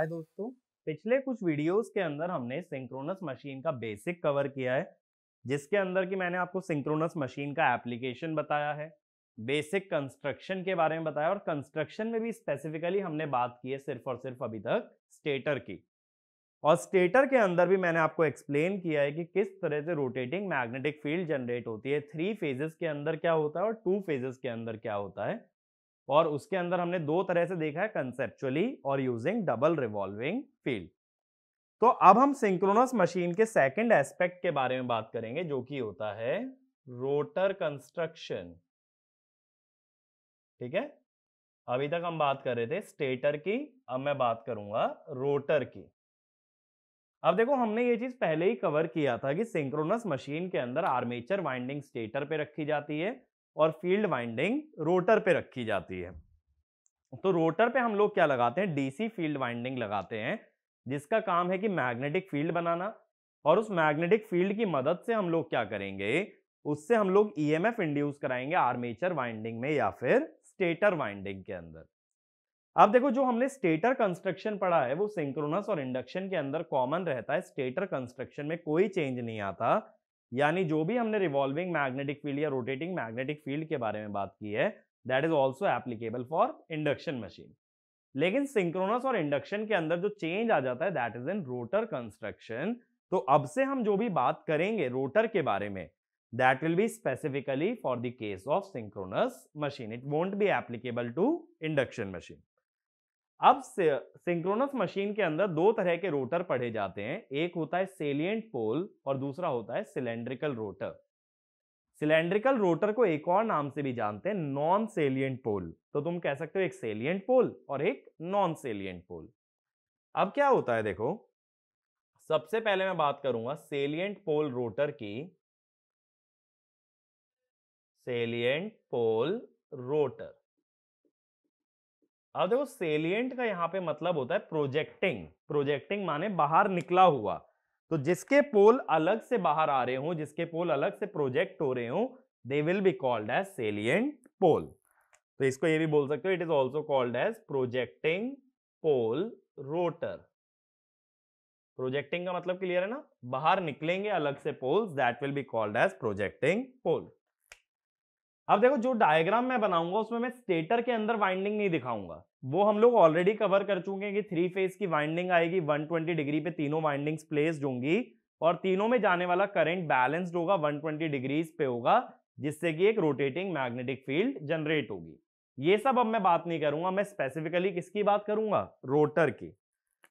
हाय दोस्तों। पिछले कुछ वीडियोस के अंदर हमने सिंक्रोनस मशीन का बेसिक कवर किया है, जिसके अंदर कि मैंने आपको सिंक्रोनस मशीन का एप्लीकेशन बताया है, बेसिक कंस्ट्रक्शन के बारे में बताया और कंस्ट्रक्शन में भी स्पेसिफिकली हमने बात की है सिर्फ और सिर्फ अभी तक स्टेटर की। और स्टेटर के अंदर भी मैंने आपको एक्सप्लेन किया है कि किस तरह से रोटेटिंग मैग्नेटिक फील्ड जनरेट होती है, 3 फेजेस के अंदर क्या होता है और 2 फेजेस के अंदर क्या होता है। और उसके अंदर हमने दो तरह से देखा है, कंसेप्चुअली और यूजिंग डबल रिवॉल्विंग फील्ड। तो अब हम सिंक्रोनस मशीन के सेकंड एस्पेक्ट के बारे में बात करेंगे, जो कि होता है रोटर कंस्ट्रक्शन। ठीक है, अभी तक हम बात कर रहे थे स्टेटर की, अब मैं बात करूंगा रोटर की। अब देखो, हमने ये चीज पहले ही कवर किया था कि सिंक्रोनस मशीन के अंदर आर्मेचर वाइंडिंग स्टेटर पे रखी जाती है और फील्ड वाइंडिंग रोटर पे रखी जाती है। तो रोटर पे हम लोग क्या लगाते हैं, डीसी फील्ड वाइंडिंग लगाते हैं, जिसका काम है कि मैग्नेटिक फील्ड बनाना। और उस मैग्नेटिक फील्ड की मदद से हम लोग क्या करेंगे, उससे हम लोग ईएमएफ इंड्यूस कराएंगे आर्मेचर वाइंडिंग में या फिर स्टेटर वाइंडिंग के अंदर। अब देखो, जो हमने स्टेटर कंस्ट्रक्शन पढ़ा है वो सिंक्रोनस और इंडक्शन के अंदर कॉमन रहता है। स्टेटर कंस्ट्रक्शन में कोई चेंज नहीं आता, यानी जो भी हमने रिवॉल्विंग मैग्नेटिक फील्ड या रोटेटिंग मैग्नेटिक फील्ड के बारे में बात की है, that is also applicable for induction machine. लेकिन सिंक्रोनस और इंडक्शन के अंदर जो चेंज आ जाता है, that is in rotor construction. तो अब से हम जो भी बात करेंगे रोटर के बारे में, that will be specifically for the case of synchronous machine, it won't be applicable to induction machine. अब सिंक्रोनस मशीन के अंदर दो तरह के रोटर पढ़े जाते हैं, एक होता है सेलिएंट पोल और दूसरा होता है सिलेंड्रिकल रोटर। सिलेंड्रिकल रोटर को एक और नाम से भी जानते हैं, नॉन सेलिएंट पोल। तो तुम कह सकते हो एक सेलिएंट पोल और एक नॉन सेलिएंट पोल। अब क्या होता है देखो, सबसे पहले मैं बात करूंगा सेलिएंट पोल रोटर की। सेलिएंट पोल रोटर, अब देखो सेलिएंट का यहां पे मतलब होता है प्रोजेक्टिंग। प्रोजेक्टिंग माने बाहर निकला हुआ। तो जिसके पोल अलग से बाहर आ रहे हो, जिसके पोल अलग से प्रोजेक्ट हो रहे हो, they will be called as salient pole. तो इसको ये भी बोल सकते हो, it is also called as projecting pole rotor. Projecting का मतलब क्लियर है ना, बाहर निकलेंगे अलग से poles, that will be called as projecting pole. अब देखो, जो डायग्राम मैं बनाऊंगा उसमें मैं स्टेटर के अंदर वाइंडिंग नहीं दिखाऊंगा, वो हम लोग ऑलरेडी कवर कर चुके हैं कि 3 फेज की वाइंडिंग आएगी, 120 डिग्री पे तीनों वाइंडिंग्स प्लेस्ड होंगी और तीनों में जाने वाला करंट बैलेंस्ड होगा, 120 डिग्रीज पे होगा, जिससे कि एक रोटेटिंग मैग्नेटिक फील्ड जनरेट होगी। ये सब अब मैं बात नहीं करूंगा, मैं स्पेसिफिकली किसकी बात करूंगा, रोटर की।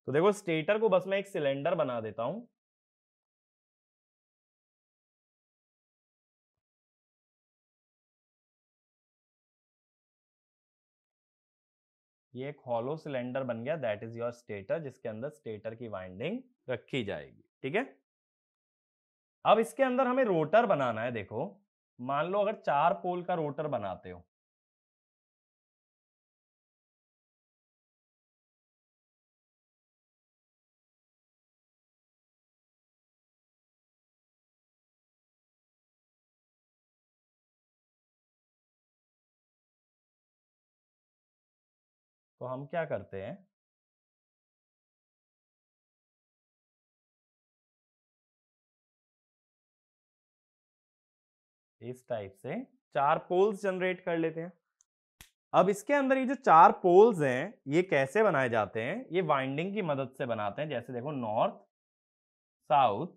तो देखो, स्टेटर को बस मैं एक सिलेंडर बना देता हूं। ये एक हॉलो सिलेंडर बन गया, दैट इज योर स्टेटर, जिसके अंदर स्टेटर की वाइंडिंग रखी जाएगी। ठीक है, अब इसके अंदर हमें रोटर बनाना है। देखो, मान लो अगर 4 पोल का रोटर बनाते हो, तो हम क्या करते हैं, इस टाइप से 4 पोल्स जनरेट कर लेते हैं। अब इसके अंदर ये जो 4 पोल्स हैं, ये कैसे बनाए जाते हैं, ये वाइंडिंग की मदद से बनाते हैं। जैसे देखो, नॉर्थ साउथ,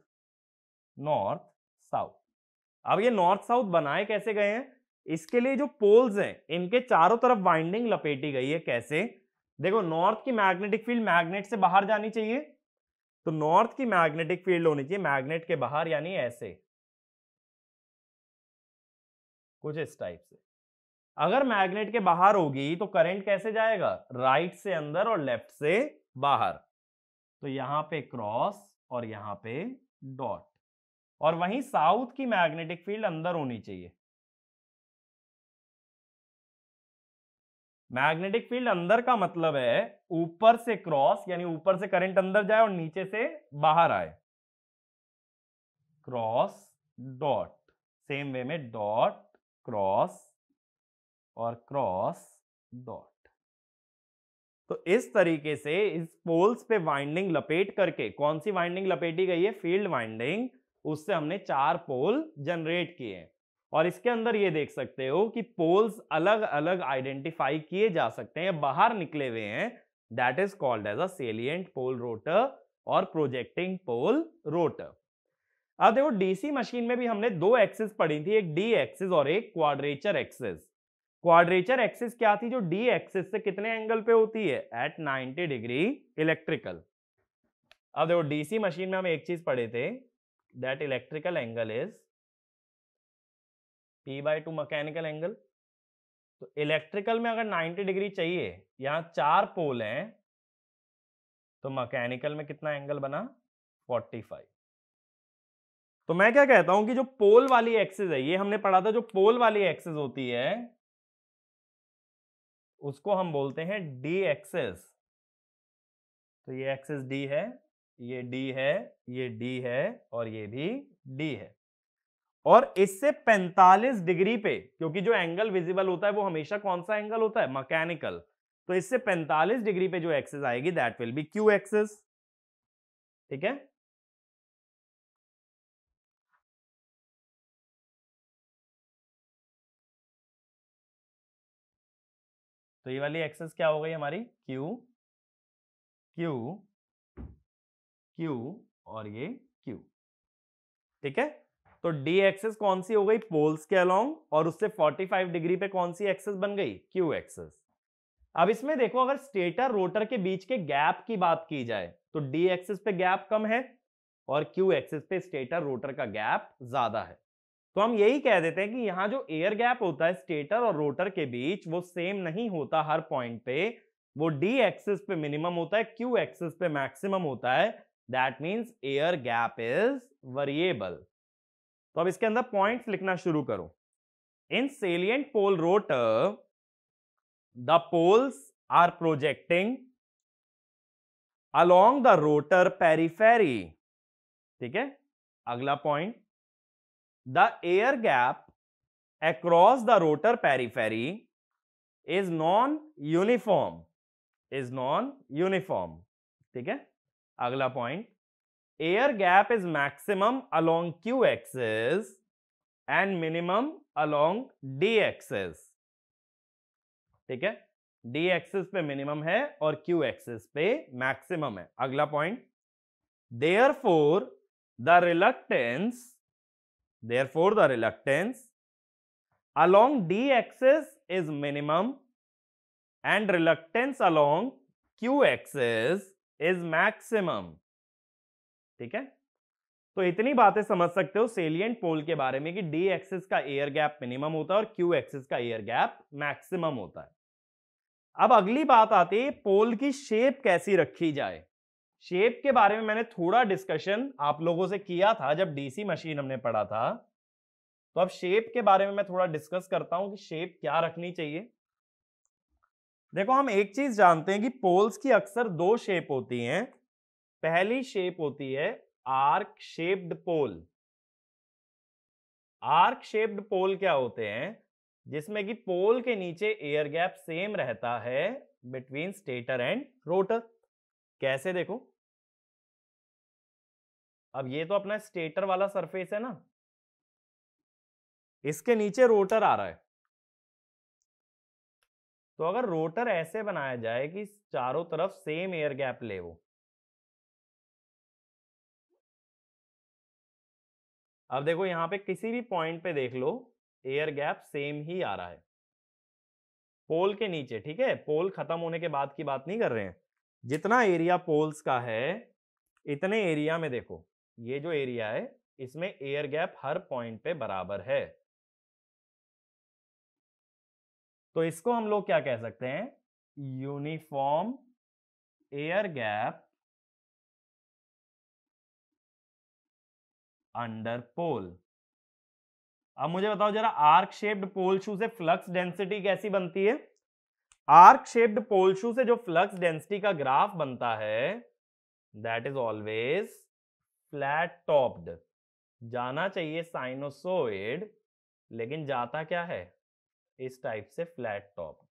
नॉर्थ साउथ। अब ये नॉर्थ साउथ बनाए कैसे गए हैं, इसके लिए जो पोल्स हैं इनके चारों तरफ वाइंडिंग लपेटी गई है। कैसे, देखो, नॉर्थ की मैग्नेटिक फील्ड मैग्नेट से बाहर जानी चाहिए, तो नॉर्थ की मैग्नेटिक फील्ड होनी चाहिए मैग्नेट के बाहर, यानी ऐसे कुछ इस टाइप से। अगर मैग्नेट के बाहर होगी तो करंट कैसे जाएगा, राइट से अंदर और लेफ्ट से बाहर। तो यहां पे क्रॉस और यहां पे डॉट। और वहीं साउथ की मैग्नेटिक फील्ड अंदर होनी चाहिए। मैग्नेटिक फील्ड अंदर का मतलब है ऊपर से क्रॉस, यानी ऊपर से करंट अंदर जाए और नीचे से बाहर आए। क्रॉस डॉट, सेम वे में डॉट क्रॉस और क्रॉस डॉट। तो इस तरीके से इस पोल्स पे वाइंडिंग लपेट करके, कौन सी वाइंडिंग लपेटी गई है? Field winding. उससे हमने 4 पोल जनरेट किए हैं। और इसके अंदर ये देख सकते हो कि पोल्स अलग अलग आइडेंटिफाई किए जा सकते हैं, बाहर निकले हुए हैं। That is called as a salient pole rotor और प्रोजेक्टिंग पोल रोटर। अब देखो डीसी मशीन में भी हमने 2 एक्सिस पढ़ी थी, एक डी एक्सिस और एक क्वाड्रेचर एक्सिस। क्वाड्रेचर एक्सिस क्या थी? जो डी एक्सिस से कितने एंगल पे होती है? At 90 degree electrical. अब देखो डीसी मशीन में हम एक चीज पढ़े थे, that electrical angle is P/2 mechanical angle. तो इलेक्ट्रिकल में अगर 90 डिग्री चाहिए, यहां 4 पोल हैं, तो मैकेनिकल में कितना एंगल बना? 45। तो मैं क्या कहता हूं कि जो पोल वाली एक्सिस है, ये हमने पढ़ा था, जो पोल वाली एक्सिस होती है उसको हम बोलते हैं डी एक्सिस। तो ये एक्सिस डी है, ये डी है, ये डी है और ये भी डी है। और इससे 45 डिग्री पे, क्योंकि जो एंगल विजिबल होता है वो हमेशा कौन सा एंगल होता है? मैकेनिकल। तो इससे 45 डिग्री पे जो एक्सिस आएगी that will B Q axis. ठीक है। तो ये वाली एक्सिस क्या हो गई हमारी? क्यू, क्यू, क्यू और ये क्यू। ठीक है। तो डी एक्सिस कौन सी हो गई? पोल्स के अलोंग। और उससे 45 डिग्री पे कौन सी एक्सिस बन गई? Q axis. अब इसमें देखो, अगर स्टेटर रोटर के बीच के गैप की बात की जाए तो डी एक्सिस पे गैप कम है और क्यू एक्सिस पे स्टेटर रोटर का गैप ज्यादा है। तो हम यही कह देते हैं कि यहां जो एयर गैप होता है स्टेटर और रोटर के बीच, वो सेम नहीं होता हर पॉइंट पे। वो डी एक्सिस पे मिनिमम होता है, क्यू एक्सिस पे मैक्सिमम होता है। That means air gap is variable. तो अब इसके अंदर पॉइंट्स लिखना शुरू करो। In salient pole rotor the poles are projecting along the rotor periphery। ठीक है। अगला point, the air gap across the rotor periphery is non-uniform, is non-uniform। ठीक है। अगला point, air gap is maximum along q axis and minimum along d axis। ठीक है। D axis पे minimum है और क्यू एक्सिस पे मैक्सिमम है। अगला point, therefore the reluctance along d axis is minimum and reluctance along q axis is maximum। ठीक है। तो इतनी बातें समझ सकते हो सेलिएंट पोल के बारे में कि डी एक्सिस का एयर गैप मिनिमम होता है और क्यू एक्सिस का एयर गैप मैक्सिमम होता है। अब अगली बात आती है पोल की शेप कैसी रखी जाए। शेप के बारे में मैंने थोड़ा डिस्कशन आप लोगों से किया था जब डीसी मशीन हमने पढ़ा था। तो अब शेप के बारे में मैं थोड़ा डिस्कस करता हूं कि शेप क्या रखनी चाहिए। देखो, हम एक चीज जानते हैं कि पोल्स की अक्सर 2 शेप होती हैं। पहली शेप होती है आर्क शेप्ड पोल। आर्क शेप्ड पोल क्या होते हैं? जिसमें कि पोल के नीचे एयर गैप सेम रहता है बिटवीन स्टेटर एंड रोटर। कैसे? देखो, अब ये तो अपना स्टेटर वाला सरफेस है ना, इसके नीचे रोटर आ रहा है। तो अगर रोटर ऐसे बनाया जाए कि चारों तरफ सेम एयर गैप ले, वो अब देखो यहां पे किसी भी पॉइंट पे देख लो, एयर गैप सेम ही आ रहा है पोल के नीचे। ठीक है। पोल खत्म होने के बाद की बात नहीं कर रहे हैं। जितना एरिया पोल्स का है, इतने एरिया में देखो, ये जो एरिया है इसमें एयर गैप हर पॉइंट पे बराबर है। तो इसको हम लोग क्या कह सकते हैं? यूनिफॉर्म एयर गैप अंडर पोल। अब मुझे बताओ जरा, आर्क शेप्ड पोल शू से फ्लक्स डेंसिटी कैसी बनती है? आर्क शेप्ड पोल शू से जो फ्लक्स डेंसिटी का ग्राफ बनता है that is always flat topped. जाना चाहिए साइनोसॉइड, लेकिन जाता क्या है? इस टाइप से फ्लैट टॉप्ड।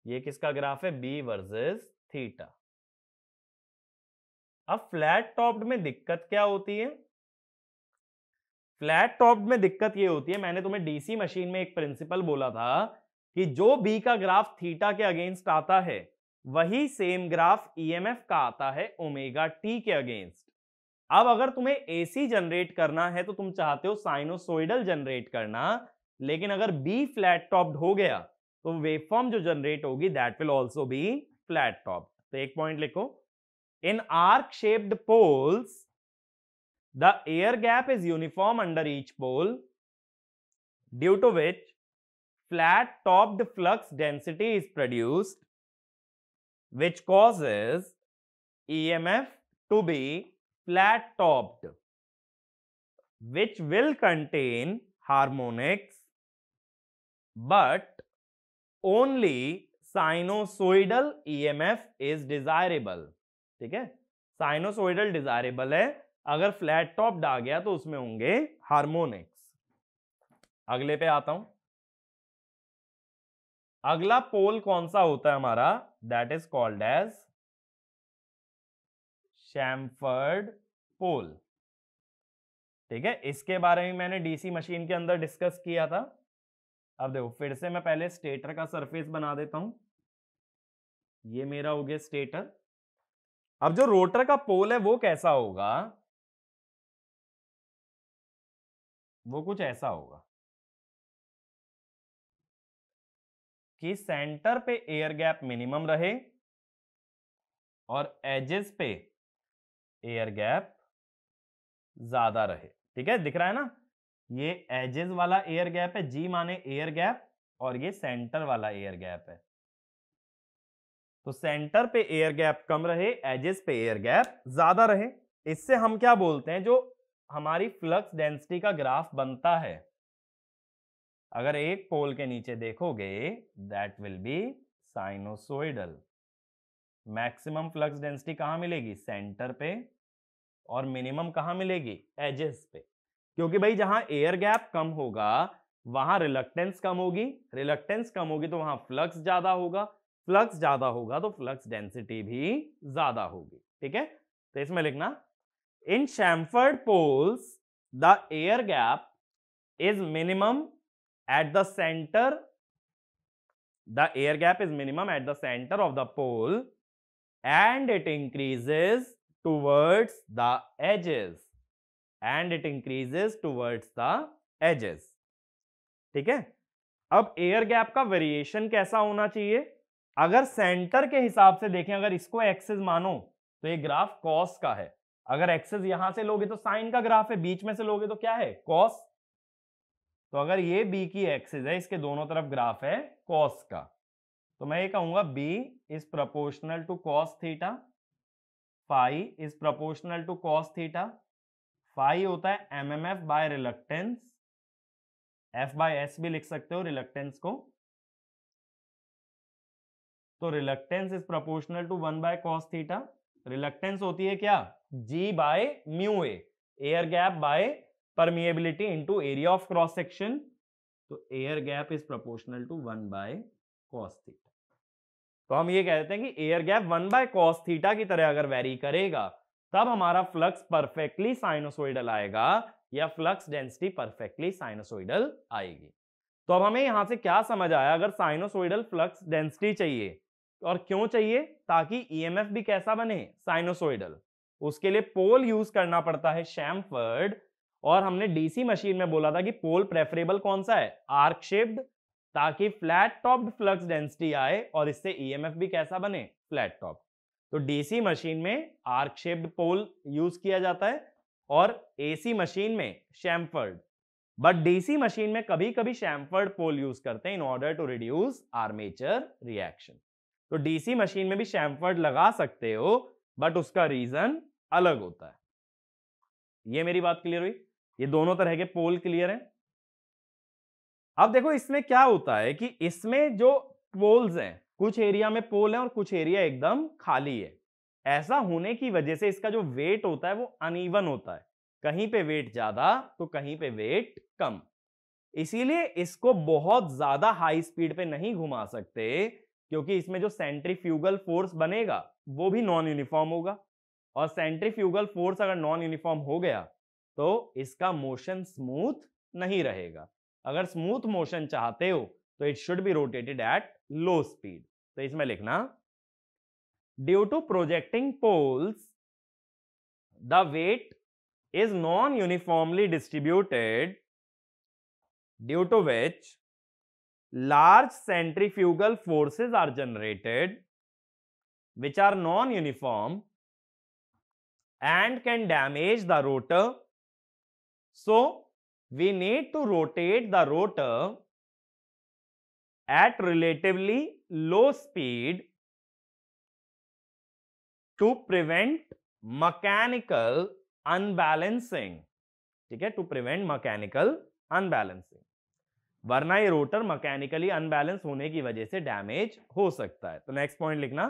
ये किसका ग्राफ है, बी वर्सेस थीटा। अब फ्लैट टॉप्ड में दिक्कत क्या होती है, फ्लैट टॉप्ड में दिक्कत ये होती है, मैंने तुम्हें डीसी मशीन में एक प्रिंसिपल बोला था कि जो बी का ग्राफ थीटा के अगेंस्ट आता है वही सेम ग्राफ ईएमएफ का आता है ओमेगा टी के अगेंस्ट। अब अगर तुम्हें एसी जनरेट करना है तो तुम चाहते हो साइनोसोइडल जनरेट करना, लेकिन अगर बी फ्लैट टॉप्ड हो गया तो वेवफॉर्म जो जनरेट होगी that will also be flat topped. तो एक पॉइंट लिखो, in arc shaped poles the air gap is uniform under each pole, due to which flat topped flux density is produced, which causes EMF to be flat topped, which will contain harmonics, but only sinusoidal EMF is desirable। ठीक है, sinusoidal desirable है, अगर flat topped आ गया तो उसमें होंगे harmonics. अगले पे आता हूं, अगला पोल कौन सा होता है हमारा, दैट इज कॉल्ड एज शैम्फर्ड पोल। ठीक है, इसके बारे में मैंने डीसी मशीन के अंदर डिस्कस किया था। अब देखो फिर से मैं पहले स्टेटर का सरफेस बना देता हूं, ये मेरा हो गया स्टेटर। अब जो रोटर का पोल है वो कैसा होगा, वो कुछ ऐसा होगा कि सेंटर पे एयर गैप मिनिमम रहे और एजेस पे एयर गैप ज्यादा रहे। ठीक है, दिख रहा है ना, ये एजेस वाला एयर गैप है, जी माने एयर गैप, और ये सेंटर वाला एयर गैप है। तो सेंटर पे एयर गैप कम रहे, एजेस पे एयर गैप ज्यादा रहे। इससे हम क्या बोलते हैं, जो हमारी फ्लक्स डेंसिटी का ग्राफ बनता है, अगर एक पोल के नीचे देखोगे that will B sinusoidal. Maximum flux density कहां मिलेगी, सेंटर पे, और मिनिमम कहां मिलेगी, एजेस पे। क्योंकि भाई जहां एयर गैप कम होगा वहां रिलक्टेंस कम होगी, रिलक्टेंस कम होगी तो वहां फ्लक्स ज्यादा होगा, फ्लक्स ज्यादा होगा तो फ्लक्स डेंसिटी भी ज्यादा होगी। ठीक है, तो इसमें लिखना, in chamfered poles the air gap is minimum at the center, the air gap is minimum at the center of the pole and it increases towards the edges, and it increases towards the edges। ठीक है, अब air gap का variation कैसा होना चाहिए, अगर centre के हिसाब से देखें, अगर इसको एक्सिस मानो तो ये ग्राफ कॉस का है, अगर एक्सिस यहां से लोगे तो साइन का ग्राफ है, बीच में से लोगे तो क्या है, कॉस। तो अगर ये बी की एक्सिस है, इसके दोनों तरफ ग्राफ है कॉस का, तो मैं ये कहूंगा B is proportional to cos theta, phi is proportional to cos theta. Phi होता है MMF by reluctance, F by S भी लिख सकते हो रिलक्टेंस को। तो reluctance is proportional to 1 by cos theta. Reluctance होती है क्या, g by mu A, air gap by permeability into area of cross section. तो air gap is proportional to 1 by cos theta. तो हम ये कहते हैं कि air gap 1 by cos theta की तरह अगर वेरी करेगा तब हमारा फ्लक्स परफेक्टली साइनोसोइडल आएगा, या फ्लक्स डेंसिटी परफेक्टली साइनोसोइडल आएगी। तो अब हमें यहां से क्या समझ आया, अगर साइनोसोइडल फ्लक्स डेंसिटी चाहिए, और क्यों चाहिए, ताकि ईएमएफ भी कैसा बने, साइनोसोइडल, उसके लिए पोल यूज करना पड़ता है शैम्फर्ड। और हमने डीसी मशीन में बोला था कि पोल प्रेफरेबल कौन सा है, आर्क शेप्ड, ताकि फ्लैट टॉप्ड फ्लक्स डेंसिटी आए और इससे ईएमएफ भी कैसा बने, फ्लैट टॉप। तो डीसी मशीन में आर्क शेप्ड पोल यूज किया जाता है और एसी मशीन में शैम्फर्ड। बट डीसी मशीन में कभी कभी शैम्फर्ड पोल यूज करते हैं in order to reduce armature reaction. तो डीसी मशीन में भी शैम्फर्ड लगा सकते हो, बट उसका रीजन अलग होता है। ये मेरी बात क्लियर हुई, ये दोनों तरह के पोल क्लियर हैं। अब देखो इसमें क्या होता है कि इसमें जो पोल्स हैं, कुछ एरिया में पोल है और कुछ एरिया एकदम खाली है। ऐसा होने की वजह से इसका जो वेट होता है वो अनइवन होता है, कहीं पे वेट ज्यादा तो कहीं पे वेट कम। इसीलिए इसको बहुत ज्यादा हाई स्पीड पे नहीं घुमा सकते, क्योंकि इसमें जो सेंट्रीफ्यूगल फोर्स बनेगा वो भी नॉन यूनिफॉर्म होगा, और सेंट्रीफ्यूगल फोर्स अगर नॉन यूनिफॉर्म हो गया तो इसका मोशन स्मूथ नहीं रहेगा। अगर स्मूथ मोशन चाहते हो तो it should be rotated at low speed. तो इसमें लिखना due to projecting poles the weight is non uniformly distributed, due to which large centrifugal forces are generated which are non-uniform and can damage the rotor. So we need to rotate the rotor at relatively low speed to prevent mechanical unbalancing. ठीक है, to prevent mechanical unbalancing, वरना ये rotor mechanically unbalance होने की वजह से damage हो सकता है। तो नेक्स्ट पॉइंट लिखना,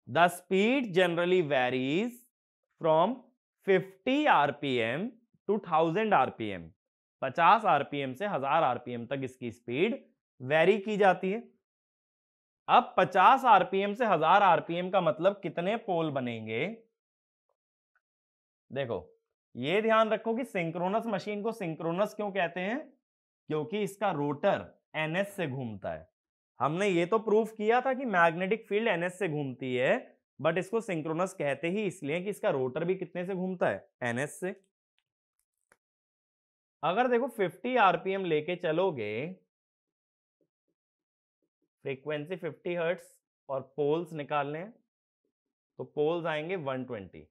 the speed generally varies from 50 RPM to 1000 RPM. 50 RPM से 1000 आरपीएम तक इसकी स्पीड वेरी की जाती है। अब 50 आरपीएम से 1000 आरपीएम का मतलब कितने पोल बनेंगे? देखो, ये ध्यान रखो कि सिंक्रोनस मशीन को सिंक्रोनस क्यों कहते हैं? क्योंकि इसका रोटर ns से घूमता है। हमने ये तो प्रूफ किया था कि मैग्नेटिक फील्ड ns से घूमती है, बट इसको सिंक्रोनस कहते ही इसलिए कि इसका रोटर भी कितने से घूमता है? ns से। अगर देखो 50 आरपीएम लेके चलोगे, फ्रीक्वेंसी 50 हर्ट्ज और पोल्स निकालने हैं, तो पोल्स आएंगे 120।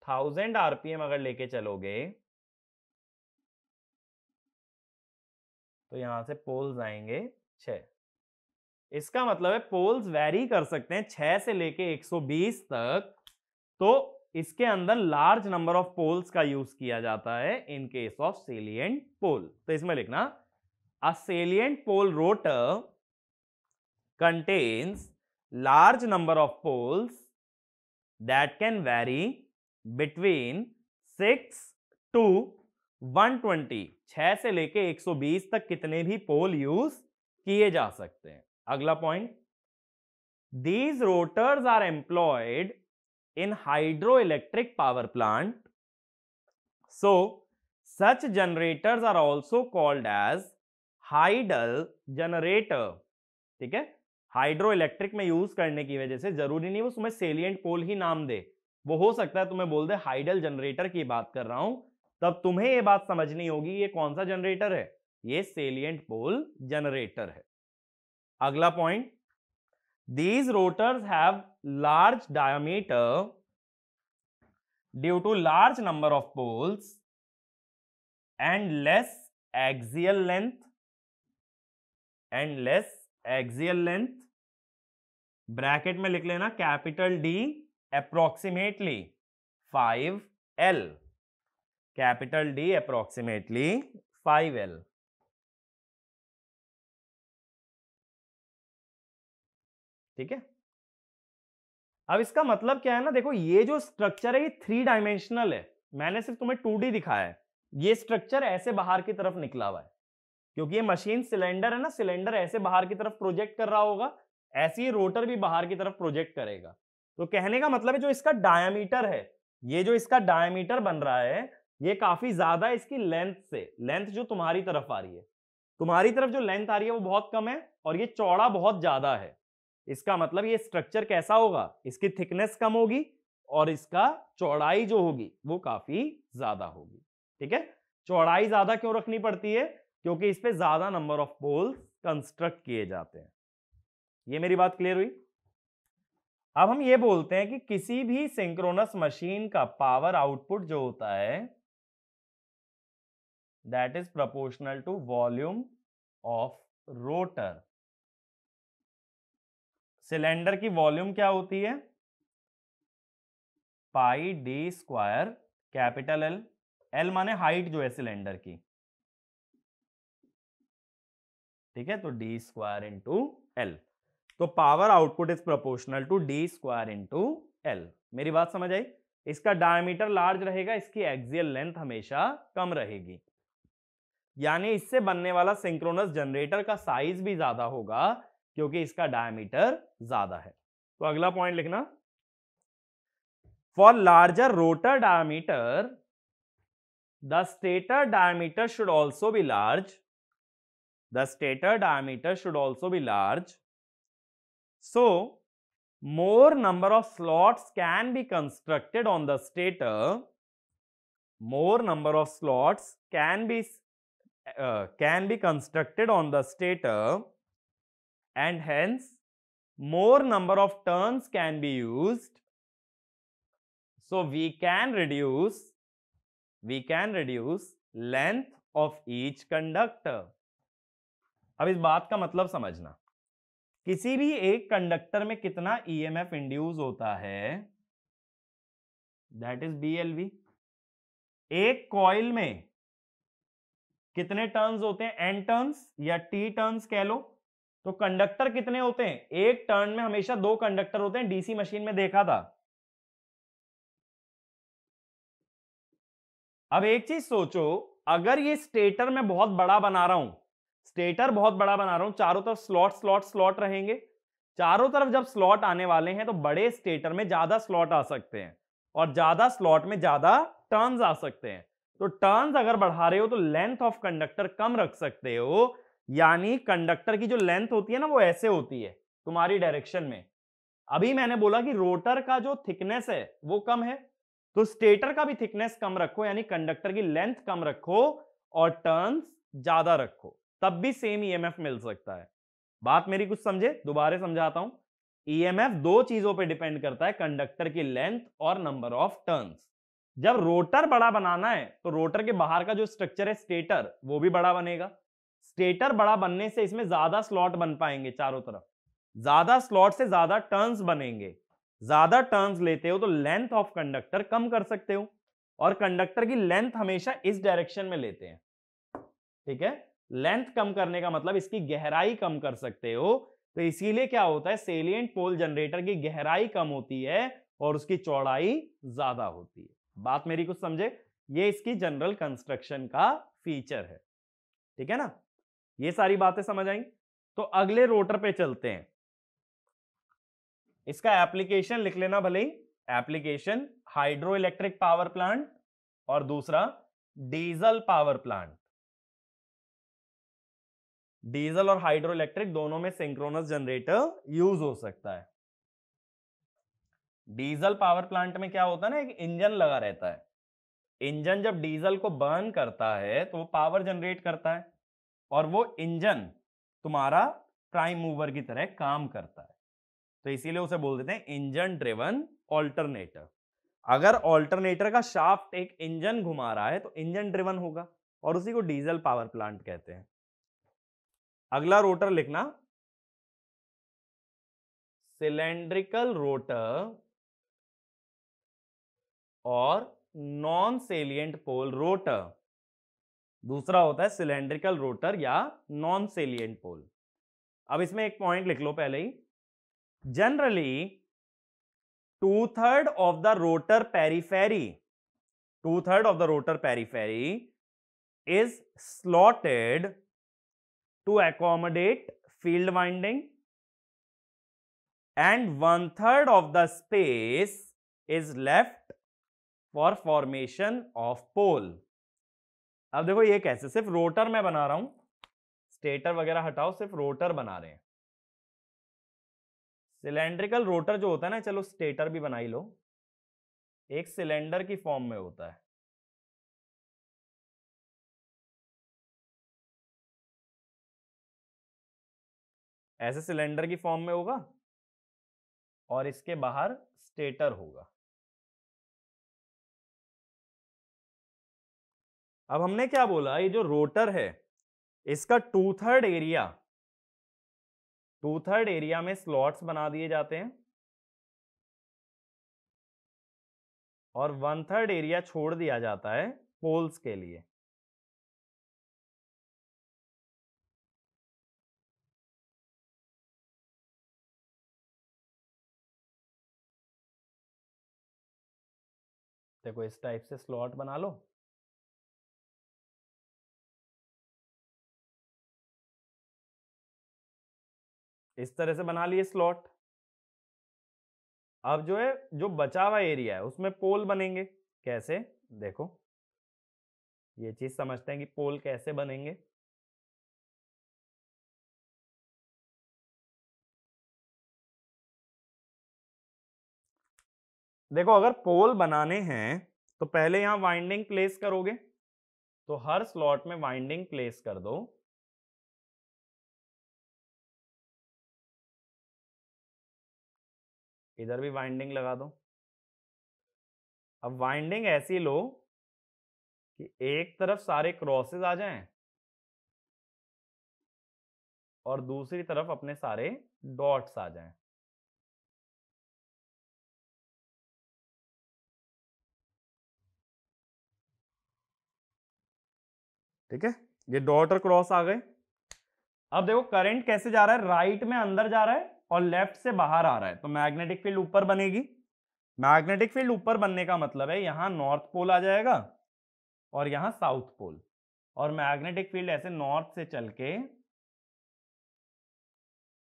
1000 आरपीएम अगर लेके चलोगे तो यहां से पोल्स आएंगे 6। इसका मतलब है पोल्स वेरी कर सकते हैं 6 से लेके 120 तक। तो इसके अंदर लार्ज नंबर ऑफ पोल्स का यूज किया जाता है in case of salient pole. तो इसमें लिखना, a salient pole rotor contains large number of poles that can vary between 6 to 120। 6 से लेके 120 तक कितने भी पोल यूज किए जा सकते हैं। अगला point, these rotors are employed in hydro electric power plant, so such generators are also called as hydel generator. ठीक है, हाइड्रो इलेक्ट्रिक में यूज करने की वजह से जरूरी नहीं वो तुम्हें सेलिएंट पोल ही नाम दे, वो हो सकता है तुम्हें बोल दे हाइडल जनरेटर की बात कर रहा हूं, तब तुम्हें यह बात समझनी होगी ये कौन सा जनरेटर है, ये सेलिएंट पोल जनरेटर है। अगला point, these rotors have large diameter due to large number of poles and less axial length, bracket में लिख लेना capital D approximately 5L, capital D approximately 5L। ठीक है, अब इसका मतलब क्या है ना, देखो ये जो स्ट्रक्चर है ये 3 डायमेंशनल है, मैंने सिर्फ तुम्हें 2D दिखाया है। ये स्ट्रक्चर ऐसे बाहर की तरफ निकला हुआ है क्योंकि ये मशीन सिलेंडर है ना, सिलेंडर ऐसे बाहर की तरफ प्रोजेक्ट कर रहा होगा, ऐसे ही रोटर भी बाहर की तरफ प्रोजेक्ट करेगा। तो कहने का मतलब है जो इसका डायमीटर है, ये जो इसका डायमीटर बन रहा है ये काफी ज्यादा इसकी लेंथ से, लेंथ जो तुम्हारी तरफ आ रही है, तुम्हारी तरफ जो लेंथ आ रही है वो बहुत कम है और ये चौड़ा बहुत ज्यादा है। इसका मतलब ये स्ट्रक्चर कैसा होगा, इसकी थिकनेस कम होगी और इसका चौड़ाई जो होगी वो काफी ज्यादा होगी। ठीक है, चौड़ाई ज्यादा क्यों रखनी पड़ती है? क्योंकि इस पे ज्यादा नंबर ऑफ पोल्स कंस्ट्रक्ट किए जाते हैं। ये मेरी बात क्लियर हुई? अब हम ये बोलते हैं कि किसी भी सिंक्रोनस मशीन का पावर आउटपुट जो होता है that is proportional to volume of rotor. Cylinder की वॉल्यूम क्या होती है? Pi D square capital L, L माने हाइट जो है सिलेंडर की। ठीक है, तो डी स्क्वायर इंटू एल, तो power output is proportional to D square into L. मेरी बात समझ आई? इसका डायमीटर लार्ज रहेगा, इसकी एक्सियल लेंथ हमेशा कम रहेगी, यानी इससे बनने वाला सिंक्रोनस जनरेटर का साइज भी ज्यादा होगा क्योंकि इसका डायमीटर ज्यादा है। तो अगला पॉइंट लिखना, for larger rotor diameter the stator diameter should also be large, the stator diameter should also be large, so more number of slots can be constructed on the stator, more number of slots can be constructed on the stator, and hence more number of turns can be used, so we can reduce length of each conductor. अब इस बात का मतलब समझना, किसी भी एक conductor में कितना ईएमएफ इंड्यूस होता है, दैट इज BLV। एक कॉइल में कितने टर्न्स होते हैं, N टर्न्स या T टर्न्स कह लो। तो कंडक्टर कितने होते हैं, एक टर्न में हमेशा 2 कंडक्टर होते हैं, डीसी मशीन में देखा था। अब एक चीज सोचो, अगर ये स्टेटर में बहुत बड़ा बना रहा हूं, चारों तरफ स्लॉट रहेंगे, चारों तरफ जब स्लॉट आने वाले हैं तो बड़े स्टेटर में ज्यादा स्लॉट आ सकते हैं और ज्यादा स्लॉट में ज्यादा टर्न्स आ सकते हैं। तो टर्न्स अगर बढ़ा रहे हो तो लेंथ ऑफ कंडक्टर कम रख सकते हो, यानी कंडक्टर की जो लेंथ होती है ना वो ऐसे होती है तुम्हारी डायरेक्शन में। अभी मैंने बोला कि रोटर का जो थिकनेस है वो कम है, तो स्टेटर का भी थिकनेस कम रखो, यानी कंडक्टर की लेंथ कम रखो और टर्न्स ज्यादा रखो, तब भी सेम ईएमएफ मिल सकता है। बात मेरी कुछ समझे, दोबारा समझाता हूं। ईएमएफ 2 चीजों पे डिपेंड करता है, कंडक्टर की लेंथ और नंबर ऑफ टर्न्स। जब रोटर बड़ा बनाना है तो रोटर के बाहर का जो स्ट्रक्चर है स्टेटर, वो भी बड़ा बनेगा। स्टेटर बड़ा बनने से इसमें ज्यादा स्लॉट बन पाएंगे चारों तरफ, ज्यादा स्लॉट से ज्यादा टर्न्स बनेंगे, ज्यादा टर्न्स लेते हो तो लेंथ ऑफ कंडक्टर कम कर सकते हो, और कंडक्टर की लेंथ हमेशा इस डायरेक्शन में लेते हैं, ठीक है। लेंथ कम करने का मतलब इसकी गहराई कम कर सकते हो, तो इसीलिए क्या होता है, सेलिएंट पोल जनरेटर की गहराई कम होती है और उसकी चौड़ाई ज्यादा होती है। बात मेरी कुछ समझे, ये इसकी जनरल कंस्ट्रक्शन का फीचर है, ठीक है ना। ये सारी बातें समझ आई। तो अगले रोटर पे चलते हैं, इसका एप्लीकेशन लिख लेना भले ही, application hydro electric power plant और दूसरा डीजल पावर प्लांट। डीजल और हाइड्रो इलेक्ट्रिक दोनों में सिंक्रोनस जनरेटर यूज हो सकता है। डीजल पावर प्लांट में क्या होता है ना, एक इंजन लगा रहता है, इंजन जब डीजल को बर्न करता है तो वो पावर जनरेट करता है, और वो इंजन तुम्हारा प्राइम मूवर की तरह काम करता है, तो इसीलिए उसे बोल देते हैं इंजन ड्रिवन ऑल्टरनेटर। अगर ऑल्टरनेटर का शाफ्ट एक इंजन घुमा रहा है तो इंजन ड्रिवन होगा, और उसी को डीजल पावर प्लांट कहते हैं। अगला रोटर लिखना, सिलेंड्रिकल रोटर और नॉन सेलिएंट पोल रोटर। दूसरा होता है सिलेंड्रिकल रोटर या नॉन सेलिएंट पोल। अब इसमें एक पॉइंट लिख लो पहले ही, generally 2/3 of the rotor periphery, 2/3 of the rotor periphery is slotted to accommodate field winding, and 1/3 of the space is left for formation of pole। अब देखो ये कैसे, सिर्फ रोटर मैं बना रहा हूं, स्टेटर वगैरह हटाओ, सिर्फ रोटर बना रहे हैं। सिलेंड्रिकल रोटर जो होता है ना, चलो स्टेटर भी बना ही लो, एक सिलेंडर की फॉर्म में होता है, ऐसे सिलेंडर की फॉर्म में होगा और इसके बाहर स्टेटर होगा। अब हमने क्या बोला, ये जो रोटर है इसका 2/3 एरिया में स्लॉट्स बना दिए जाते हैं और 1/3 एरिया छोड़ दिया जाता है पोल्स के लिए। देखो इस टाइप से स्लॉट बना लो, इस तरह से बना लिए स्लॉट। अब जो है, जो बचा हुआ एरिया है उसमें पोल बनेंगे। कैसे? देखो, ये चीज समझते हैं कि पोल कैसे बनेंगे। देखो, अगर पोल बनाने हैं तो पहले यहां वाइंडिंग प्लेस करोगे, तो हर स्लॉट में वाइंडिंग प्लेस कर दो। इधर भी वाइंडिंग लगा दो। अब वाइंडिंग ऐसी लो कि एक तरफ सारे क्रॉसेस आ जाएं और दूसरी तरफ अपने सारे डॉट्स आ जाएं। ठीक है, ये डॉट और क्रॉस आ गए। अब देखो करंट कैसे जा रहा है, राइट में अंदर जा रहा है और लेफ्ट से बाहर आ रहा है, तो मैग्नेटिक फील्ड ऊपर बनेगी। मैग्नेटिक फील्ड ऊपर बनने का मतलब है यहां नॉर्थ पोल आ जाएगा और यहां साउथ पोल, और मैग्नेटिक फील्ड ऐसे नॉर्थ से चल के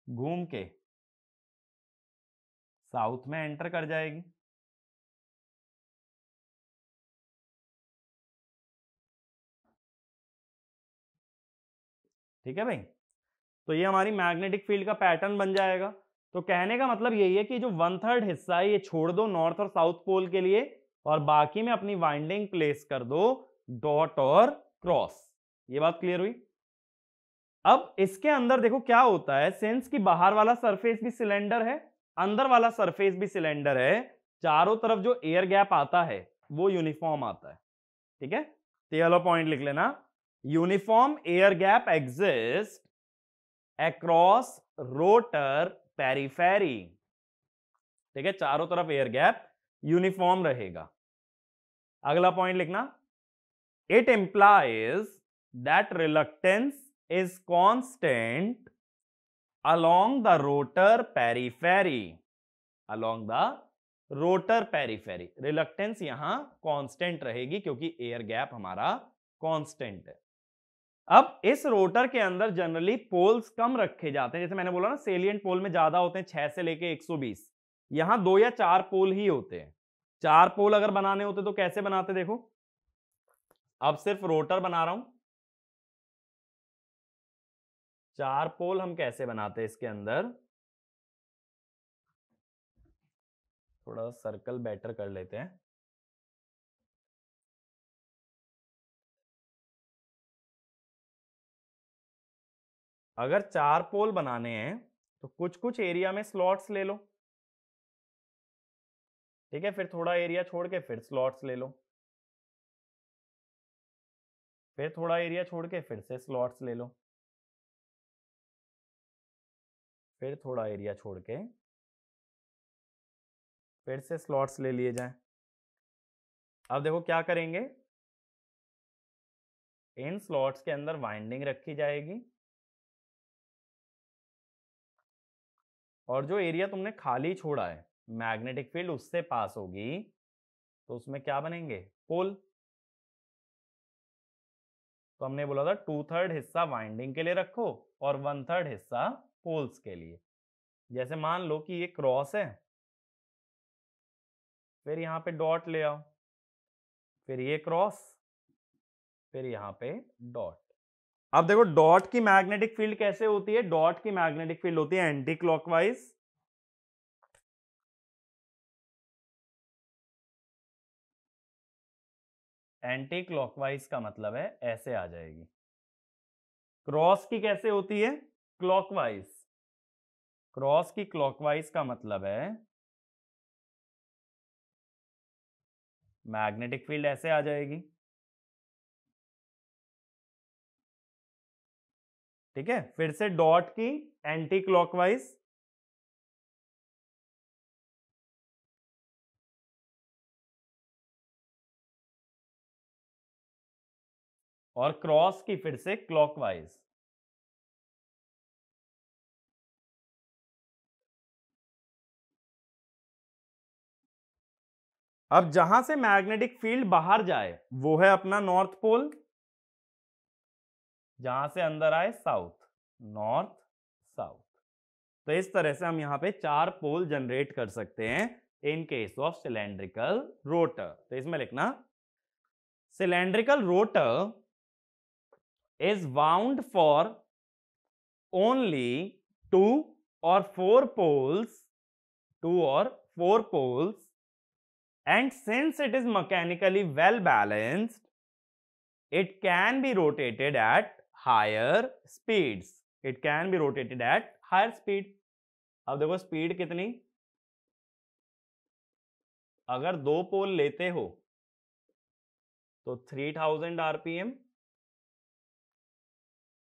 घूम के साउथ में एंटर कर जाएगी। ठीक है भाई, तो ये हमारी मैग्नेटिक फील्ड का पैटर्न बन जाएगा। तो कहने का मतलब यही है कि जो 1/3 हिस्सा है ये छोड़ दो नॉर्थ और साउथ पोल के लिए, और बाकी में अपनी वाइंडिंग प्लेस कर दो डॉट और क्रॉस। ये बात क्लियर हुई? अब इसके अंदर देखो क्या होता है, सिंस कि बाहर वाला सरफेस भी सिलेंडर है, अंदर वाला सरफेस भी सिलेंडर है, चारों तरफ जो एयर गैप आता है वो यूनिफॉर्म आता है। ठीक है, तो ये वाला पॉइंट लिख लेना, uniform air gap exist across rotor periphery. ठीक है, चारों तरफ एयर गैप यूनिफॉर्म रहेगा। अगला पॉइंट लिखना, it implies that reluctance is constant along the rotor periphery, along the rotor periphery। Reluctance यहां कांस्टेंट रहेगी क्योंकि एयर गैप हमारा कांस्टेंट है। अब इस रोटर के अंदर जनरली पोल्स कम रखे जाते हैं, जैसे मैंने बोला ना सेलिएंट पोल में ज्यादा होते हैं, 6 से लेके 120। यहां 2 या 4 पोल ही होते हैं। 4 पोल अगर बनाने होते तो कैसे बनाते, देखो अब सिर्फ रोटर बना रहा हूं। 4 पोल हम कैसे बनाते हैं इसके अंदर, थोड़ा सर्कल बेटर कर लेते हैं। अगर 4 पोल बनाने हैं तो कुछ कुछ एरिया में स्लॉट्स ले लो। ठीक है, फिर थोड़ा एरिया छोड़ के फिर स्लॉट्स ले लो, फिर थोड़ा एरिया छोड़ के फिर से स्लॉट्स ले लो, फिर थोड़ा एरिया छोड़ के फिर से स्लॉट्स ले लिए जाएं। अब देखो क्या करेंगे, इन स्लॉट्स के अंदर वाइंडिंग रखी जाएगी और जो एरिया तुमने खाली छोड़ा है मैग्नेटिक फील्ड उससे पास होगी, तो उसमें क्या बनेंगे, पोल। तो हमने बोला था 2/3 हिस्सा वाइंडिंग के लिए रखो और 1/3 हिस्सा पोल्स के लिए। जैसे मान लो कि ये क्रॉस है, फिर यहां पे डॉट ले आओ, फिर ये क्रॉस, फिर यहां पे डॉट। अब देखो डॉट की मैग्नेटिक फील्ड कैसे होती है, डॉट की मैग्नेटिक फील्ड होती है एंटी क्लॉकवाइज। एंटी क्लॉकवाइज का मतलब है ऐसे आ जाएगी। क्रॉस की कैसे होती है, क्लॉकवाइज। क्रॉस की क्लॉकवाइज का मतलब है मैग्नेटिक फील्ड ऐसे आ जाएगी। ठीक है, फिर से डॉट की एंटी क्लॉकवाइज, और क्रॉस की फिर से क्लॉकवाइज। अब जहां से मैग्नेटिक फील्ड बाहर जाए वो है अपना नॉर्थ पोल, जहां से अंदर आए साउथ, नॉर्थ साउथ। तो इस तरह से हम यहाँ पे 4 पोल जनरेट कर सकते हैं इन केस ऑफ सिलेंड्रिकल रोटर। तो इसमें लिखना cylindrical rotor is wound for only 2 or 4 poles, and since it is mechanically well balanced, it can be rotated at higher speeds. It can be rotated at higher speed. अब देखो speed कितनी, अगर 2 पोल लेते हो तो 3000 आरपीएम,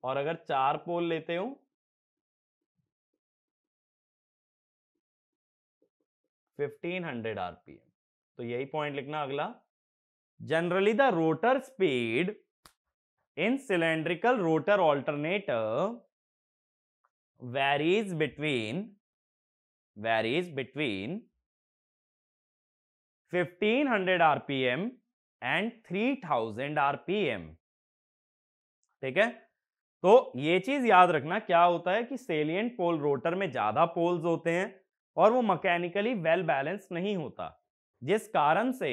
और अगर 4 पोल लेते हो 1500 आरपीएम। तो यही पॉइंट लिखना अगला। Generally the rotor speed in cylindrical rotor alternator varies between 1500 RPM and 3000 RPM. ठीक है, तो ये चीज याद रखना क्या होता है कि सेलिएंट पोल रोटर में ज्यादा पोल्स होते हैं और वो मैकेनिकली वेल बैलेंस नहीं होता, जिस कारण से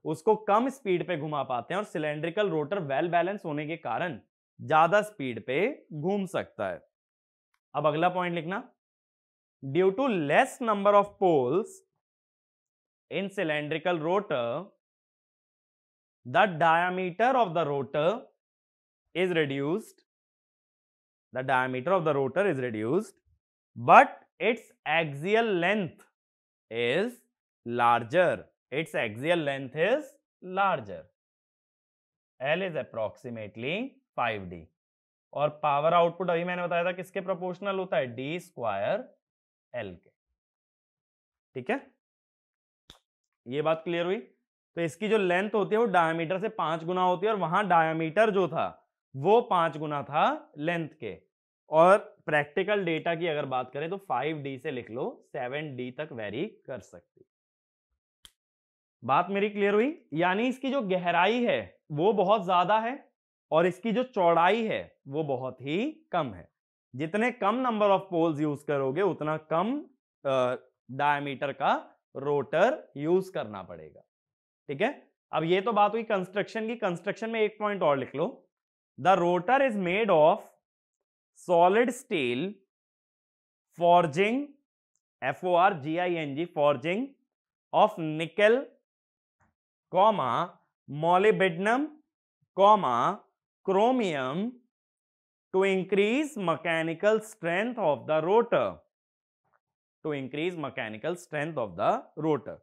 उसको कम स्पीड पे घुमा पाते हैं, और सिलेंड्रिकल रोटर वेल बैलेंस होने के कारण ज्यादा स्पीड पे घूम सकता है। अब अगला पॉइंट लिखना, due to less number of poles in cylindrical rotor the diameter of the rotor is reduced, the diameter of the rotor is reduced, but its axial length is larger. Its axial length is larger. L is approximately 5D, और power output अभी मैंने बताया था किसके proportional होता है, D square L के। ठीक है, ये बात क्लियर हुई। तो इसकी जो लेंथ होती है वो डायमीटर से 5 गुना होती है, और वहां डायमीटर जो था वो 5 गुना था लेंथ के। और प्रैक्टिकल डेटा की अगर बात करें तो 5D से लिख लो 7D तक वेरी कर सकती। बात मेरी क्लियर हुई? यानी इसकी जो गहराई है वो बहुत ज्यादा है और इसकी जो चौड़ाई है वो बहुत ही कम है। जितने कम नंबर ऑफ पोल्स यूज करोगे उतना कम डायमीटर का रोटर यूज करना पड़ेगा। ठीक है, अब ये तो बात हुई कंस्ट्रक्शन की। कंस्ट्रक्शन में एक पॉइंट और लिख लो, the rotor is made of solid steel forging, FORGING, forging of nickel, molybdenum, chromium to increase mechanical strength of the rotor. To increase mechanical strength of the rotor.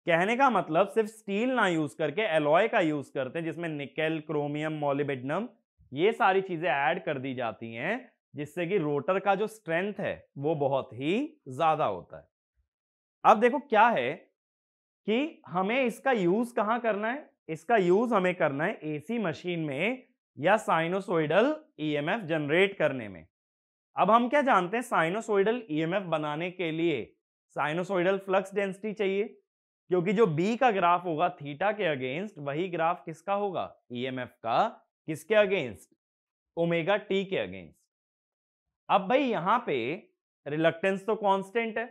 कहने का मतलब सिर्फ स्टील ना यूज करके alloy का use करते हैं, जिसमें निकेल, क्रोमियम, मॉलिब्डेनम ये सारी चीजें ऐड कर दी जाती हैं, जिससे कि रोटर का जो स्ट्रेंथ है वो बहुत ही ज्यादा होता है। अब देखो क्या है कि हमें इसका यूज कहां करना है, इसका यूज हमें करना है एसी मशीन में या साइनोसॉइडल ईएमएफ जनरेट करने में। अब हम क्या जानते हैं, साइनोसॉइडल ईएमएफ बनाने के लिए साइनोसॉइडल फ्लक्स डेंसिटी चाहिए, क्योंकि जो बी का ग्राफ होगा थीटा के अगेंस्ट, वही ग्राफ किसका होगा, ईएमएफ का, किसके अगेंस्ट, ओमेगा टी के अगेंस्ट। अब भाई यहां पे रिलक्टेंस तो कांस्टेंट है,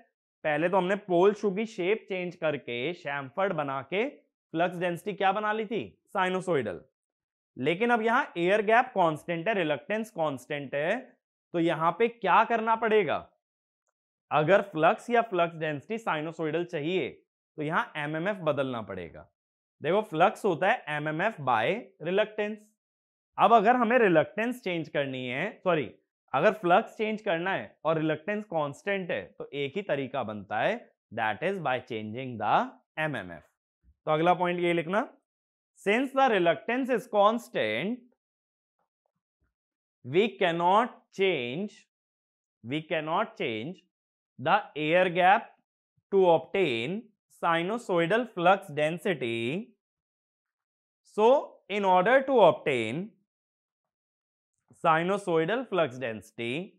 पहले तो हमने पोल शू की शेप चेंज करके शैम्फर्ड बना के फ्लक्स डेंसिटी क्या बना ली थी, साइनोसॉइडल। लेकिन अब यहां एयर गैप कांस्टेंट है, रिलक्टेंस कांस्टेंट है, तो यहां पे क्या करना पड़ेगा, अगर फ्लक्स या फ्लक्स डेंसिटी साइनोसॉइडल चाहिए तो यहां एमएमएफ बदलना पड़ेगा। देखो फ्लक्स होता है एमएमएफ बाय रिलक्टेंस। अब अगर हमें रिलक्टेंस चेंज करनी है, सॉरी, अगर फ्लक्स चेंज करना है और रिलक्टेंस कांस्टेंट है, तो एक ही तरीका बनता है, that is by changing the MMF. तो अगला पॉइंट ये लिखना, since the reluctance is constant we cannot change the air gap to obtain sinusoidal flux density. So in order to obtain sinusoidal flux density,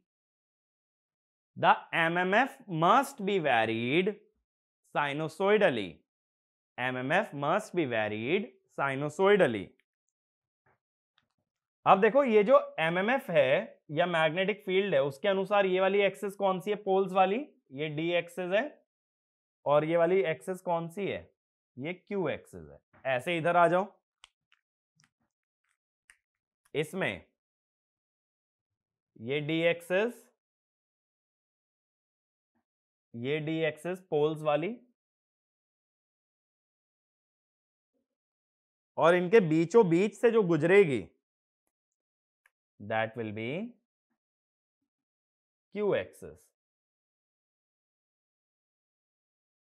the MMF must be varied sinusoidally. MMF must be varied sinusoidally. अब देखो ये जो MMF है या magnetic field है उसके अनुसार ये वाली एक्सिस कौन सी है, पोल्स वाली, ये डी एक्सिस है, और ये वाली एक्सिस कौन सी है, ये क्यू एक्सिस है। ऐसे इधर आ जाओ, इसमें ये डी एक्सिस, ये डी एक्सिस पोल्स वाली, और इनके बीचों बीच से जो गुजरेगी that will B Q axis.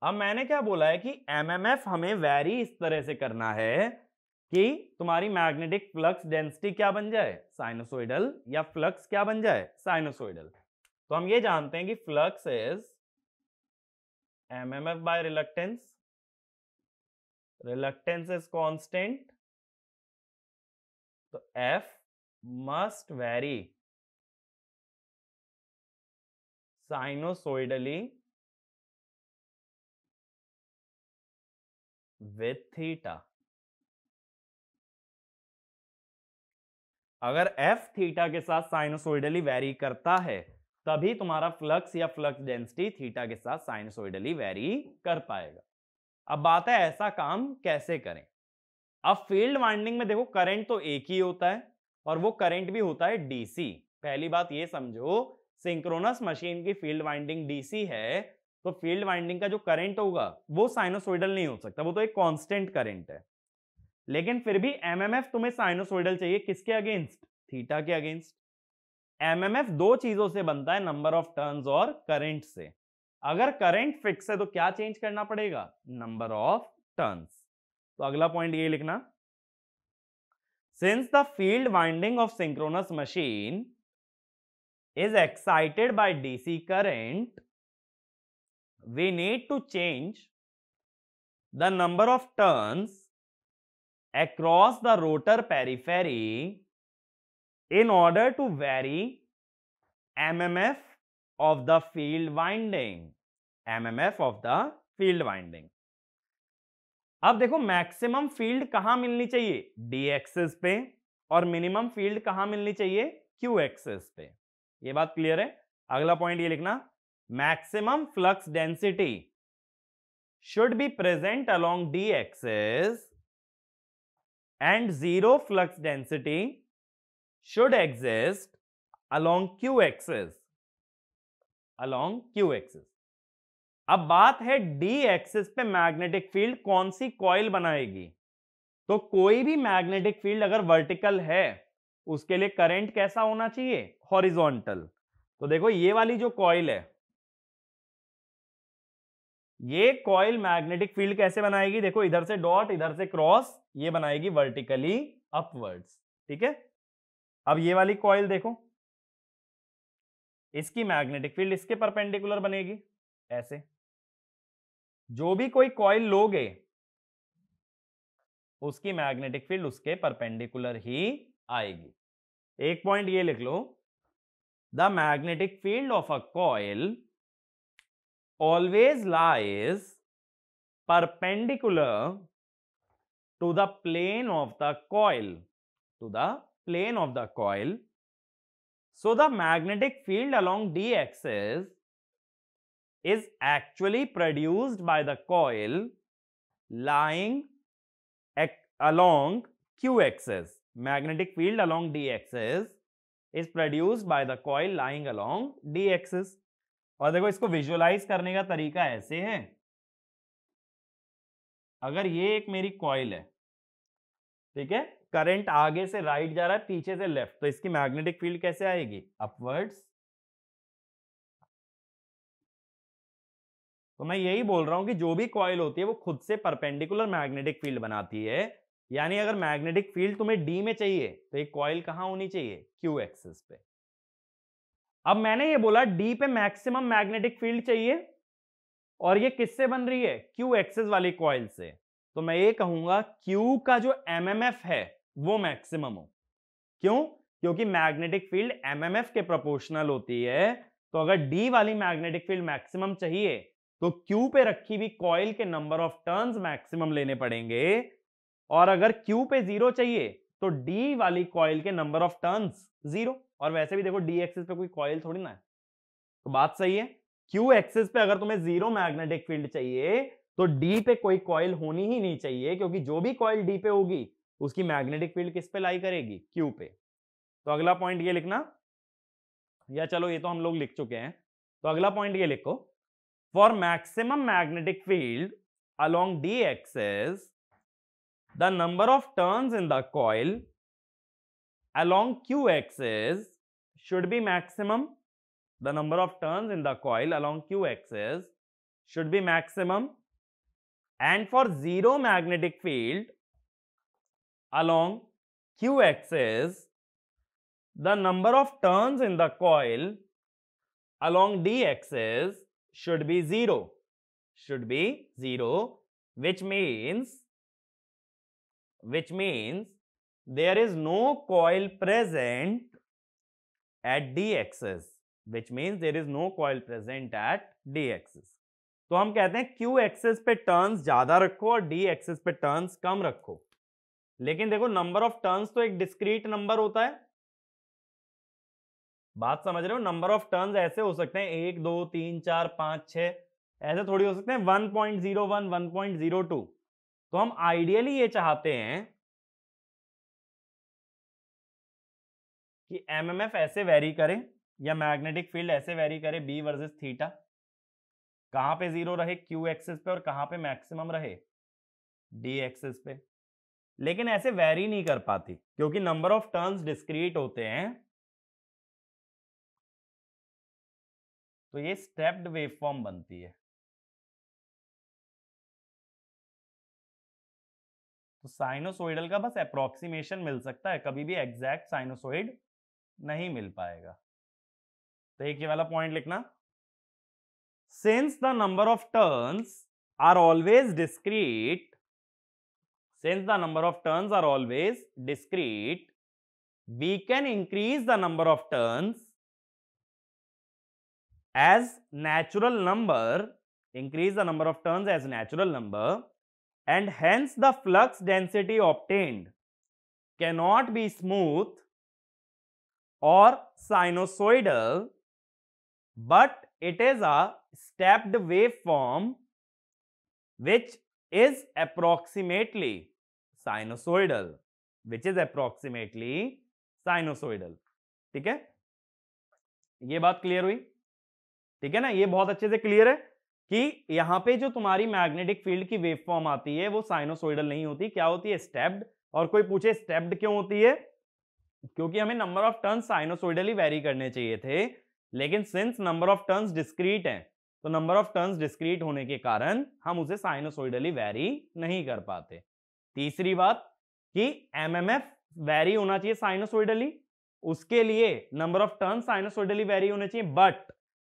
अब मैंने क्या बोला है कि एमएमएफ हमें वेरी इस तरह से करना है कि तुम्हारी मैग्नेटिक फ्लक्स डेंसिटी क्या बन जाए, साइनसोइडल, या फ्लक्स क्या बन जाए, साइनसोइडल। तो हम ये जानते हैं कि flux is MMF by reluctance, reluctance is constant, तो F must vary sinusoidally with theta. अगर एफ थीटा के साथ साइनोसोइडली वेरी करता है तभी तुम्हारा फ्लक्स या फ्लक्स डेंसिटी थीटा के साथ साइनोसोइडली वेरी कर पाएगा। अब बात है ऐसा काम कैसे करें। अब फील्ड वाइंडिंग में देखो करंट तो एक ही होता है और वो करंट भी होता है डीसी। पहली बात ये समझो, सिंक्रोनस मशीन की फील्ड वाइंडिंग डीसी है तो फील्ड वाइंडिंग का जो करंट होगा वो साइनोसोइडल नहीं हो सकता, वो तो एक कांस्टेंट करंट है। लेकिन फिर भी एमएमएफ तुम्हें साइनोसोइडल चाहिए, किसके अगेंस्ट, थीटा के अगेंस्ट। एमएमएफ दो चीजों से बनता है, नंबर ऑफ टर्न्स और करंट से। अगर करंट फिक्स है तो क्या चेंज करना पड़ेगा, नंबर ऑफ टर्न्स। तो अगला पॉइंट ये लिखना, since the field winding of synchronous machine is excited by DC current, we need to change the number of turns across the rotor periphery in order to vary MMF of the field winding, MMF of the field winding। अब देखो maximum field कहां मिलनी चाहिए, D axis पे, और minimum field कहां मिलनी चाहिए, क्यू एक्सिस पे। ये बात क्लियर है। अगला पॉइंट ये लिखना, maximum flux density should be present along D axis and zero flux density should exist along Q axis, along Q axis. अब बात है डी एक्सिस पे मैग्नेटिक फील्ड कौन सी कॉइल बनाएगी। तो कोई भी मैग्नेटिक फील्ड अगर वर्टिकल है उसके लिए करंट कैसा होना चाहिए, हॉरिजॉन्टल। तो देखो ये वाली जो कॉइल है, ये कॉइल मैग्नेटिक फील्ड कैसे बनाएगी, देखो इधर से डॉट इधर से क्रॉस, ये बनाएगी वर्टिकली अपवर्ड्स। ठीक है। अब ये वाली कॉइल देखो, इसकी मैग्नेटिक फील्ड इसके परपेंडिकुलर बनेगी ऐसे। जो भी कोई कॉइल लोगे उसकी मैग्नेटिक फील्ड उसके परपेंडिकुलर ही आएगी। एक पॉइंट ये लिख लो, the magnetic field of a coil always lies perpendicular to the plane of the coil, to the plane of the coil. So the magnetic field along d axis is actually produced by the coil lying along q axis. Magnetic field along d axis is produced by the coil lying along d axis. और देखो इसको visualise करने का तरीका ऐसे है, अगर ये एक मेरी कॉइल है, ठीक है, करंट आगे से राइट जा रहा है पीछे से लेफ्ट, तो इसकी मैग्नेटिक फील्ड कैसे आएगी, अपवर्ड्स। तो मैं यही बोल रहा हूं कि जो भी कॉइल होती है वो खुद से परपेंडिकुलर मैग्नेटिक फील्ड बनाती है। यानी अगर मैग्नेटिक फील्ड तुम्हें डी में चाहिए तो एक कॉइल कहां होनी चाहिए, क्यू एक्सिस पे। अब मैंने ये बोला डी पे मैक्सिमम मैग्नेटिक फील्ड चाहिए और ये किससे बन रही है, क्यू एक्सिस वाली कॉइल से। तो मैं ये कहूंगा क्यू का जो एमएमएफ है वो मैक्सिमम हो। क्यों, क्योंकि मैग्नेटिक फील्ड एमएमएफ के प्रोपोर्शनल होती है। तो अगर डी वाली मैग्नेटिक फील्ड मैक्सिमम चाहिए तो क्यू पे रखी हुई कॉइल के नंबर ऑफ टर्न्स मैक्सिमम लेने पड़ेंगे, और अगर क्यू पे 0 चाहिए तो डी वाली कॉइल के नंबर ऑफ टर्न्स 0, और वैसे भी देखो डी एक्सिस पे कोई कॉइल थोड़ी ना है, तो बात सही है। क्यू एक्सिस पे अगर तुम्हें 0 मैग्नेटिक फील्ड चाहिए तो डी पे कोई कॉइल होनी ही नहीं चाहिए, क्योंकि जो भी कॉइल डी पे होगी उसकी मैग्नेटिक फील्ड किस पे लाई करेगी, क्यू पे। तो अगला पॉइंट ये लिखना, या चलो ये तो हम लोग लिख चुके हैं, तो अगला पॉइंट ये लिखो, for maximum magnetic field along d axis the number of turns in the coil along q axis should be maximum. The number of turns in the coil along q axis should be maximum, and for zero magnetic field along q axis the number of turns in the coil along d axis should be 0, which means there is no coil present at d axis, तो हम कहते हैं q axis पे turns ज्यादा रखो और d axis पे turns कम रखो। लेकिन देखो नंबर ऑफ टर्न्स तो एक डिस्क्रीट नंबर होता है, बात समझ रहे हो। नंबर ऑफ टर्न्स ऐसे हो सकते हैं 1 2 3 4 5 6, ऐसे थोड़ी हो सकते हैं 1.01 1.02। तो हम आइडियली ये चाहते हैं कि एमएमएफ ऐसे वेरी करे या मैग्नेटिक फील्ड ऐसे वेरी करे, बी वर्सेस थीटा, कहां पे 0 रहे, क्यू एक्सिस पे, और कहां पे मैक्सिमम रहे, डी एक्सिस पे। लेकिन ऐसे वेरी नहीं कर पाती क्योंकि नंबर ऑफ टर्न्स डिस्क्रीट होते हैं। तो ये स्टेप्ड वेवफॉर्म बनती है। तो साइनोसोइडल का बस अप्रोक्सीमेशन मिल सकता है, कभी भी एग्जैक्ट साइनोसोइड नहीं मिल पाएगा। तो एक ये वाला पॉइंट लिखना, since the number of turns are always discrete, we can increase the number of turns as natural number, and hence the flux density obtained cannot be smooth or sinusoidal, but it is a stepped waveform which is approximately sinusoidal, ठीक है। ये बात clear हुई, ठीक है ना। ये बहुत अच्छे से क्लियर है कि यहां पे जो तुम्हारी मैग्नेटिक फील्ड की वेवफॉर्म आती है वो साइनोसोइडल नहीं होती, क्या होती है, स्टेप्ड। और कोई पूछे स्टेप्ड क्यों होती है, क्योंकि हमें नंबर ऑफ टर्न्स साइनोसोइडली वेरी करने चाहिए थे, लेकिन since number of turns discrete है, तो नंबर ऑफ टर्न्स डिस्क्रीट होने के कारण हम उसे साइनोसोइडली वेरी नहीं कर पाते। तीसरी बात कि एमएमएफ वेरी होना चाहिए साइनोसोइडली, उसके लिए नंबर ऑफ टर्न्स साइनोसोइडली वेरी होने चाहिए, बट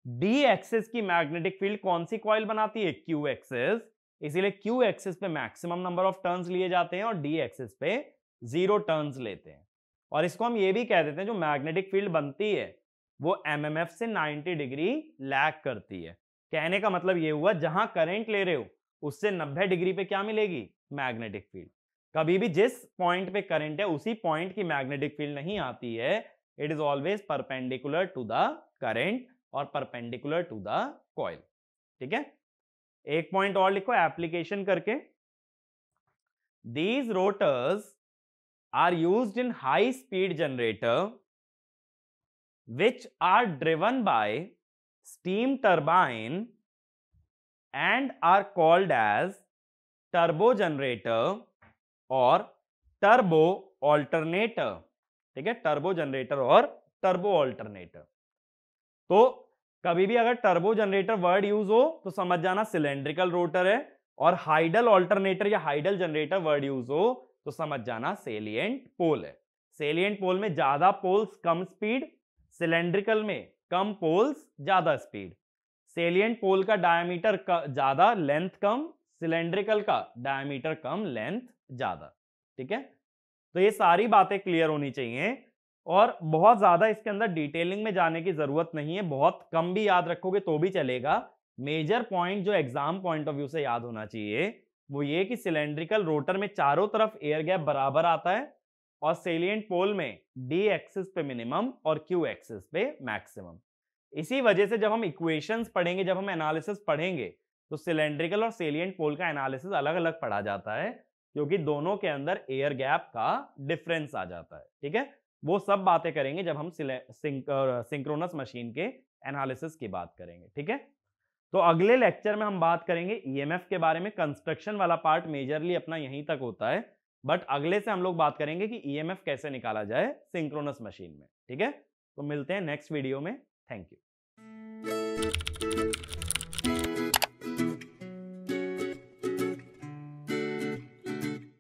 डी एक्सिस की मैग्नेटिक फील्ड कौन सी कॉइल बनाती है, क्यू एक्सिस, इसीलिए क्यू एक्सिस पे मैक्सिमम नंबर ऑफ टर्न्स लिए जाते हैं और डी एक्सिस पे 0 टर्न्स लेते हैं। और इसको हम ये भी कह देते हैं जो मैग्नेटिक फील्ड बनती है वो एमएमएफ से 90 डिग्री लैग करती है। कहने का मतलब ये हुआ जहां करंट ले रहे हो उससे 90 डिग्री पे क्या मिलेगी, मैग्नेटिक फील्ड। कभी भी जिस पॉइंट पे करंट है उसी पॉइंट की मैग्नेटिक फील्ड नहीं आती है, it is always perpendicular to the current और परपेंडिकुलर टू द कॉइल, ठीक है। एक पॉइंट और लिखो एप्लीकेशन करके, these rotors are used in high speed generator which are driven by steam turbine and are called as turbo generator और turbo alternator, ठीक है, टर्बो जनरेटर और टर्बो ऑल्टरनेटर। तो कभी भी अगर टर्बो जनरेटर वर्ड यूज हो तो समझ जाना सिलेंड्रिकल रोटर है, और हाइडल ऑल्टरनेटर या हाइडल जनरेटर वर्ड यूज हो तो समझ जाना सेलिएंट पोल है। सेलिएंट पोल में ज्यादा पोल्स कम स्पीड, सिलेंड्रिकल में कम पोल्स ज्यादा स्पीड। सेलिएंट पोल का डायमीटर ज्यादा लेंथ कम, सिलेंड्रिकल का डायमीटर कम लेंथ ज्यादा, ठीक है। तो ये सारी बातें क्लियर होनी चाहिए और बहुत ज्यादा इसके अंदर डिटेलिंग में जाने की जरूरत नहीं है, बहुत कम भी याद रखोगे तो भी चलेगा। मेजर पॉइंट जो एग्जाम पॉइंट ऑफ व्यू से याद होना चाहिए वो ये कि सिलेंड्रिकल रोटर में चारों तरफ एयर गैप बराबर आता है और सेलिएंट पोल में डी एक्सिस पे मिनिमम और क्यू एक्सिस पे मैक्सिमम। इसी वजह से जब हम इक्वेशंस पढ़ेंगे, जब हम एनालिसिस पढ़ेंगे, तो सिलेंड्रिकल और सेलिएंट पोल का एनालिसिस अलग अलग पढ़ा जाता है, क्योंकि दोनों के अंदर एयर गैप का डिफरेंस आ जाता है। ठीक है, वो सब बातें करेंगे जब हम सिंक्रोनस मशीन के एनालिसिस की बात करेंगे। ठीक है, तो अगले लेक्चर में हम बात करेंगे ईएमएफ के बारे में। कंस्ट्रक्शन वाला पार्ट मेजरली अपना यहीं तक होता है, बट अगले से हम लोग बात करेंगे कि ईएमएफ कैसे निकाला जाए सिंक्रोनस मशीन में। ठीक है, तो मिलते हैं नेक्स्ट वीडियो में। Thank you.